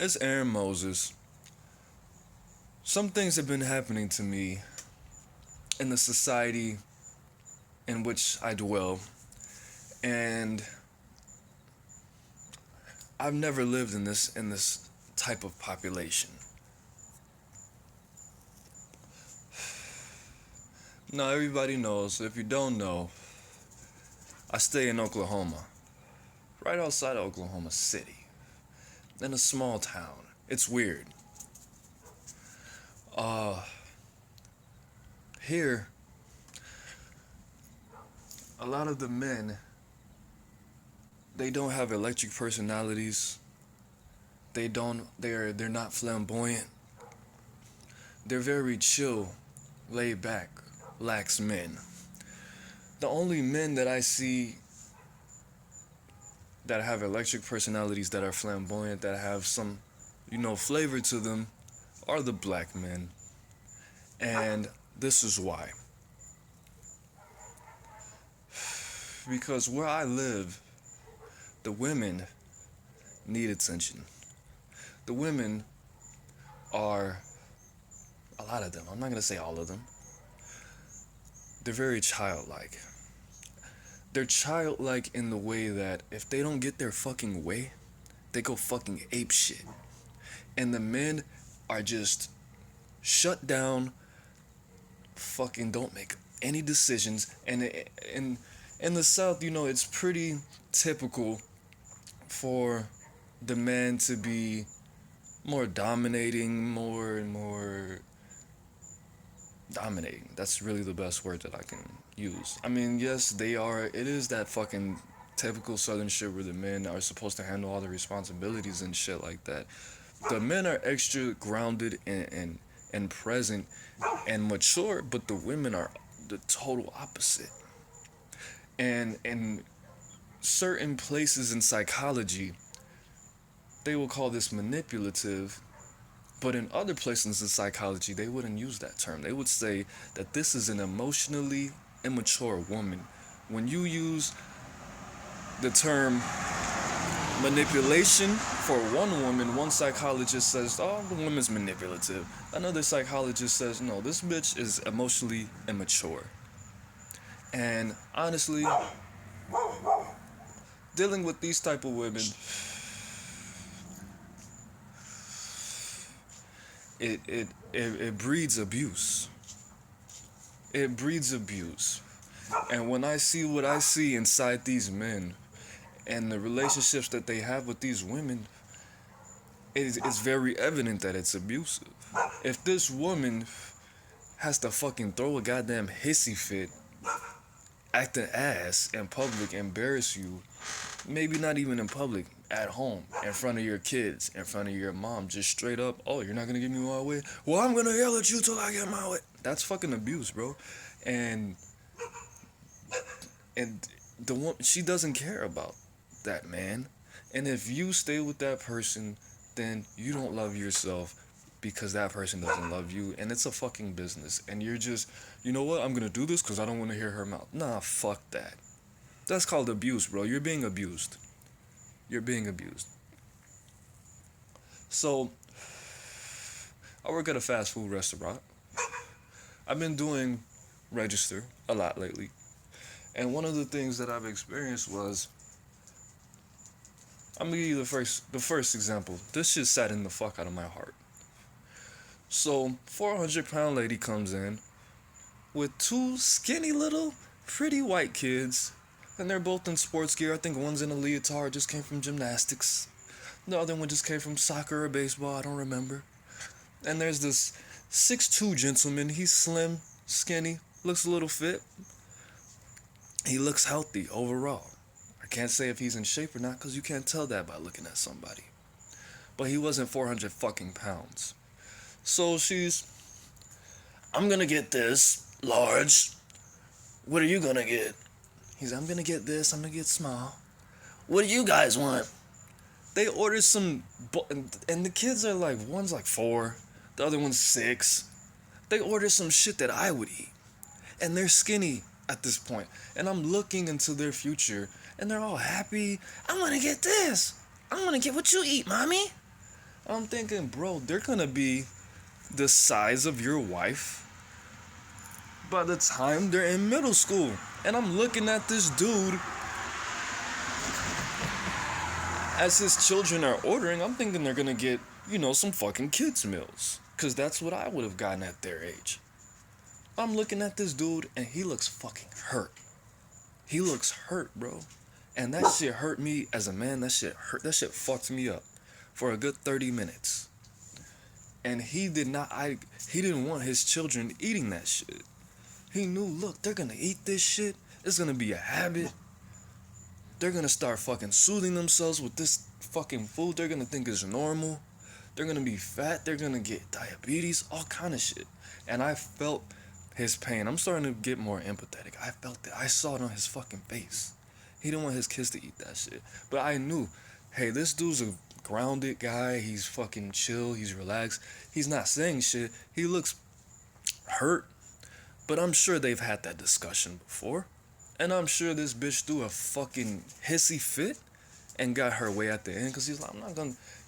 It's AaroniMoses. Some things have been happening to me in the society in which I dwell, and I've never lived in this type of population. Now everybody knows. If you don't know, I stay in Oklahoma, right outside of Oklahoma City, in a small town. It's weird. Uh, Here, a lot of the men, they don't have electric personalities. They're not flamboyant. They're very chill, laid back, lax men. The only men that I see that have electric personalities, that are flamboyant, that have some, flavor to them, are the black men. And this is why. Because where I live, the women need attention. The women are, a lot of them, I'm not going to say all of them, they're very childlike. They're childlike in the way that if they don't get their fucking way, they go fucking ape shit. And the men are just shut down, fucking don't make any decisions. And in the South, it's pretty typical for the man to be more dominating, more and more dominating. That's really the best word that I can use. I mean, yes, it is that fucking typical Southern shit where the men are supposed to handle all the responsibilities and shit like that. The men are extra grounded and present and mature, but the women are the total opposite. And in certain places in psychology, they will call this manipulative, but in other places in psychology, they wouldn't use that term. They would say that this is an emotionally immature woman. When you use the term manipulation for one woman, one psychologist says, oh, the woman's manipulative. Another psychologist says, no, this bitch is emotionally immature. And honestly, dealing with these type of women, it breeds abuse. It breeds abuse. And when I see what I see inside these men and the relationships that they have with these women, it's very evident that it's abusive. If this woman has to fucking throw a goddamn hissy fit, act an ass in public, embarrass you, maybe not even in public, at home, in front of your kids, in front of your mom, just straight up, oh, you're not gonna give me my way? Well, I'm gonna yell at you till I get my way. That's fucking abuse, bro. And the woman, she doesn't care about that man. And if you stay with that person, then you don't love yourself because that person doesn't love you, and it's a fucking business. And you're just, you know what, I'm gonna do this because I don't want to hear her mouth. Nah, fuck that. That's called abuse, bro. You're being abused. You're being abused. So, I work at a fast food restaurant. I've been doing register a lot lately. And one of the things that I've experienced was, I'm gonna give you the first example. This shit sat in the fuck out of my heart. So, 400-pound lady comes in with two skinny little pretty white kids, and they're both in sports gear. I think one's in a leotard, just came from gymnastics. The other one just came from soccer or baseball, I don't remember. And there's this 6'2" gentleman. He's slim, skinny, looks a little fit. He looks healthy overall. I can't say if he's in shape or not because you can't tell that by looking at somebody. But he wasn't 400 fucking pounds. So I'm gonna get this large. What are you gonna get? He's, I'm gonna get this, I'm gonna get small. What do you guys want? They ordered some, and the kids are like, one's like 4, the other one's 6. They ordered some shit that I would eat. And they're skinny at this point. And I'm looking into their future, and they're all happy. I wanna get this. I wanna get what you eat, mommy. I'm thinking, bro, they're gonna be the size of your wife by the time they're in middle school. And I'm looking at this dude as his children are ordering. I'm thinking they're gonna get, some fucking kids' meals. Cause that's what I would have gotten at their age. I'm looking at this dude and he looks fucking hurt. He looks hurt, bro. And that shit hurt me as a man. That shit hurt. That shit fucked me up for a good 30 minutes. And he didn't want his children eating that shit. He knew, look, they're gonna eat this shit. It's gonna be a habit. They're gonna start fucking soothing themselves with this fucking food. They're gonna think it's normal. They're gonna be fat. They're gonna get diabetes, all kind of shit. And I felt his pain. I'm starting to get more empathetic. I felt it. I saw it on his fucking face. He didn't want his kids to eat that shit. But I knew, hey, this dude's a grounded guy. He's fucking chill. He's relaxed. He's not saying shit. He looks hurt. But I'm sure they've had that discussion before. And I'm sure this bitch threw a fucking hissy fit and got her way at the end. Because he's like,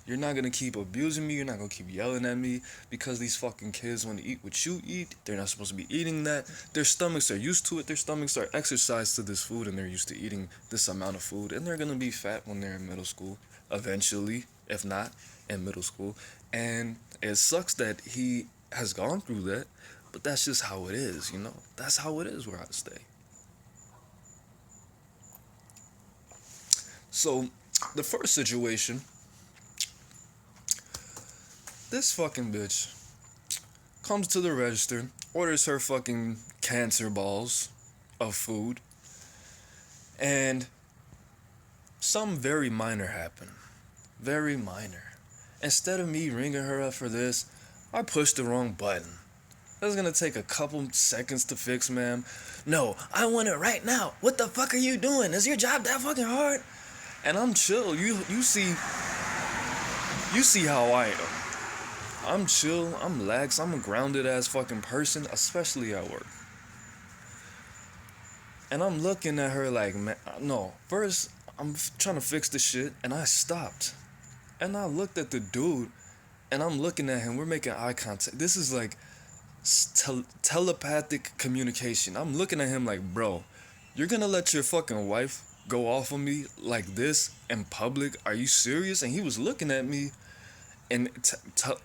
you're not going to keep abusing me. You're not going to keep yelling at me because these fucking kids want to eat what you eat. They're not supposed to be eating that. Their stomachs are used to it. Their stomachs are exercised to this food and they're used to eating this amount of food. And they're going to be fat when they're in middle school, eventually, if not in middle school. And it sucks that he has gone through that, but that's just how it is, That's how it is where I stay. So, the first situation, this fucking bitch comes to the register, orders her fucking cancer balls of food, and some very minor happened. Very minor. Instead of me ringing her up for this, I pushed the wrong button. That's gonna take a couple seconds to fix, ma'am. No, I want it right now. What the fuck are you doing? Is your job that fucking hard? And I'm chill. You see how I am. I'm chill, I'm lax, I'm a grounded ass fucking person, especially at work. And I'm looking at her like, man, no. First, I'm trying to fix the shit, and I stopped. And I looked at the dude, and I'm looking at him. We're making eye contact. This is like telepathic communication. I'm looking at him like, bro, you're gonna let your fucking wife go off on me like this in public? Are you serious? And he was looking at me. And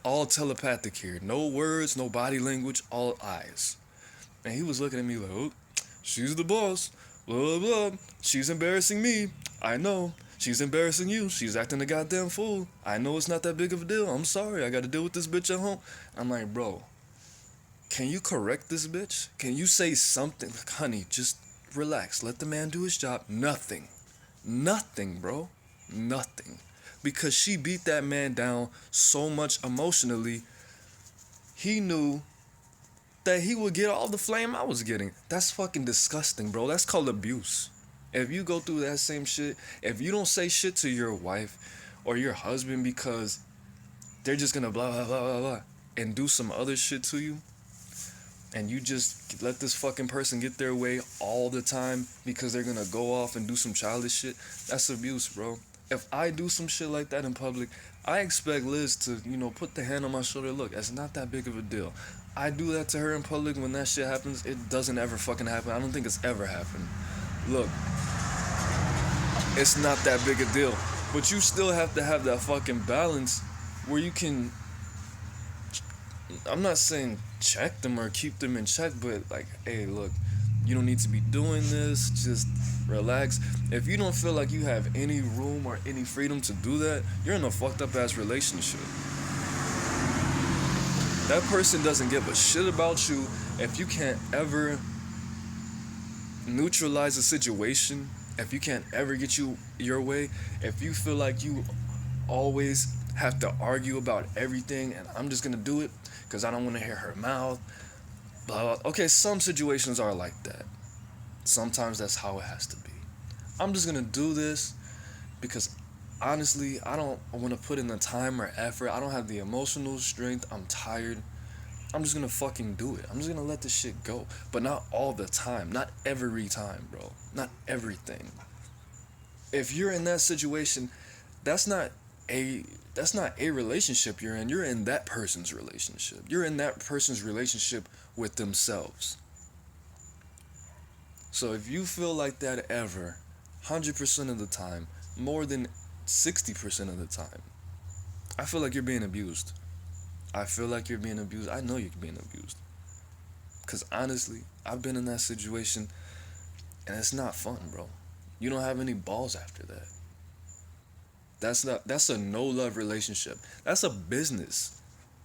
all telepathic here. No words, no body language, all eyes. And he was looking at me like, oh, she's the boss. Blah, blah, blah. She's embarrassing me. I know. She's embarrassing you. She's acting a goddamn fool. I know it's not that big of a deal. I'm sorry. I got to deal with this bitch at home. I'm like, bro, can you correct this bitch? Can you say something? Like, honey, just relax. Let the man do his job. Nothing. Nothing, bro. Nothing. Because she beat that man down so much emotionally, he knew that he would get all the flame I was getting. That's fucking disgusting, bro. That's called abuse. If you go through that same shit, if you don't say shit to your wife or your husband because they're just gonna blah, blah, blah, blah, blah, and do some other shit to you, and you just let this fucking person get their way all the time because they're gonna go off and do some childish shit, that's abuse, bro. If I do some shit like that in public, I expect Liz to, put the hand on my shoulder. Look, it's not that big of a deal. I do that to her in public. When that shit happens, it doesn't ever fucking happen. I don't think it's ever happened. Look, it's not that big a deal. But you still have to have that fucking balance where you can, I'm not saying check them or keep them in check, but like, hey, look, you don't need to be doing this. Just relax. If you don't feel like you have any room or any freedom to do that, you're in a fucked up ass relationship. That person doesn't give a shit about you if you can't ever neutralize a situation, if you can't ever get you your way, if you feel like you always have to argue about everything and I'm just gonna do it because I don't want to hear her mouth. Blah, blah. Okay, some situations are like that. Sometimes that's how it has to be. I'm just gonna do this because honestly, I don't want to put in the time or effort. I don't have the emotional strength. I'm tired. I'm just gonna fucking do it. I'm just gonna let this shit go. But not all the time. Not every time, bro. Not everything. If you're in that situation, that's not a That's not a relationship you're in. You're in that person's relationship. You're in that person's relationship with themselves. So if you feel like that ever, 100% of the time, more than 60% of the time, I feel like you're being abused. I feel like you're being abused. I know you're being abused. Because honestly, I've been in that situation and it's not fun, bro. You don't have any balls after that. That's a no love relationship. That's a business.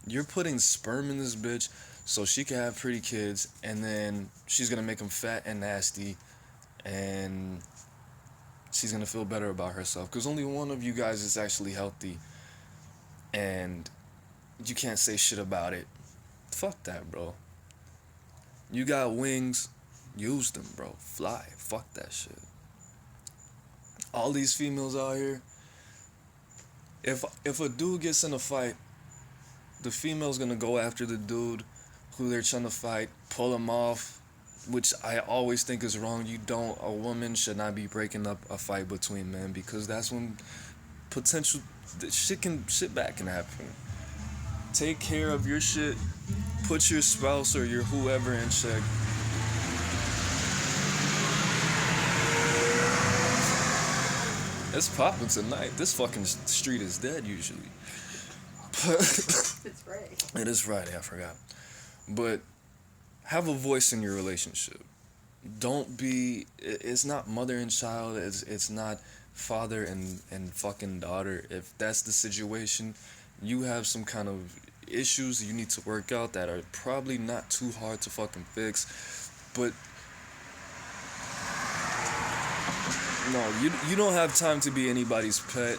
You're putting sperm in this bitch so she can have pretty kids, and then she's gonna make them fat and nasty, and she's gonna feel better about herself because only one of you guys is actually healthy, and you can't say shit about it. Fuck that, bro. You got wings, use them, bro. Fly. Fuck that shit. All these females out here, if a dude gets in a fight, the female's gonna go after the dude who they're trying to fight, pull him off, which I always think is wrong. A woman should not be breaking up a fight between men because that's when potential shit bad can happen. Take care of your shit. Put your spouse or your whoever in check. It's popping tonight. This fucking street is dead usually. But It's Friday. It is Friday, I forgot. But have a voice in your relationship. Don't be. It's not mother and child. It's not father and fucking daughter. If that's the situation, you have some kind of issues you need to work out that are probably not too hard to fucking fix. But no, you don't have time to be anybody's pet.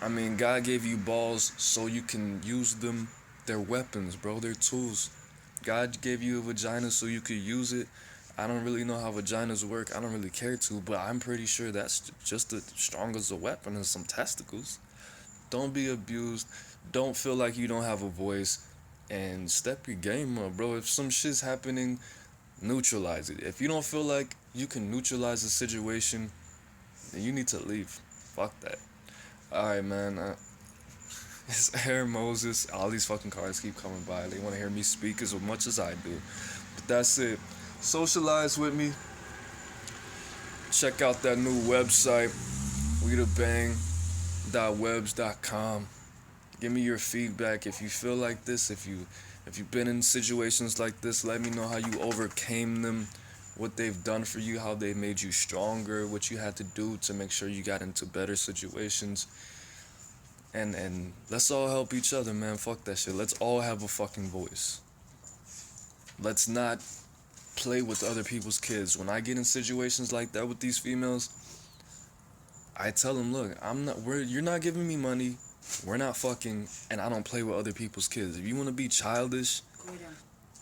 I mean, God gave you balls so you can use them. They're weapons, bro. They're tools. God gave you a vagina so you could use it. I don't really know how vaginas work. I don't really care to, but I'm pretty sure that's just as strong as a weapon as some testicles. Don't be abused. Don't feel like you don't have a voice. And step your game up, bro. If some shit's happening, neutralize it. If you don't feel like you can neutralize the situation, then you need to leave. Fuck that. Alright, man. It's AaroniMoses. All these fucking cars keep coming by. They want to hear me speak as much as I do. But that's it. Socialize with me. Check out that new website, WeTheBang.webs.com. Give me your feedback. If you feel like this, if you've been in situations like this, let me know how you overcame them, what they've done for you, how they made you stronger, what you had to do to make sure you got into better situations. And let's all help each other, man. Fuck that shit. Let's all have a fucking voice. Let's not play with other people's kids. When I get in situations like that with these females, I tell them, look, you're not giving me money. We're not fucking, and I don't play with other people's kids. If you want to be childish,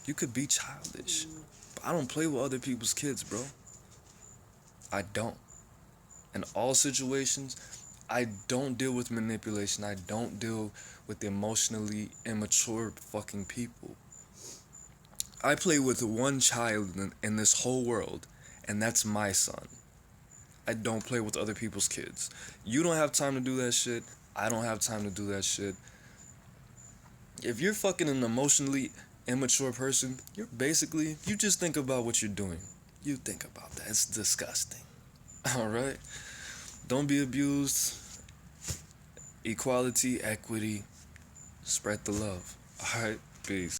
you could be childish. But I don't play with other people's kids, bro. I don't. In all situations, I don't deal with manipulation. I don't deal with emotionally immature fucking people. I play with one child in this whole world, and that's my son. I don't play with other people's kids. You don't have time to do that shit. I don't have time to do that shit. If you're fucking an emotionally immature person, you just think about what you're doing. You think about that. It's disgusting. Alright? Don't be abused. Equality, equity. Spread the love. Alright? Peace.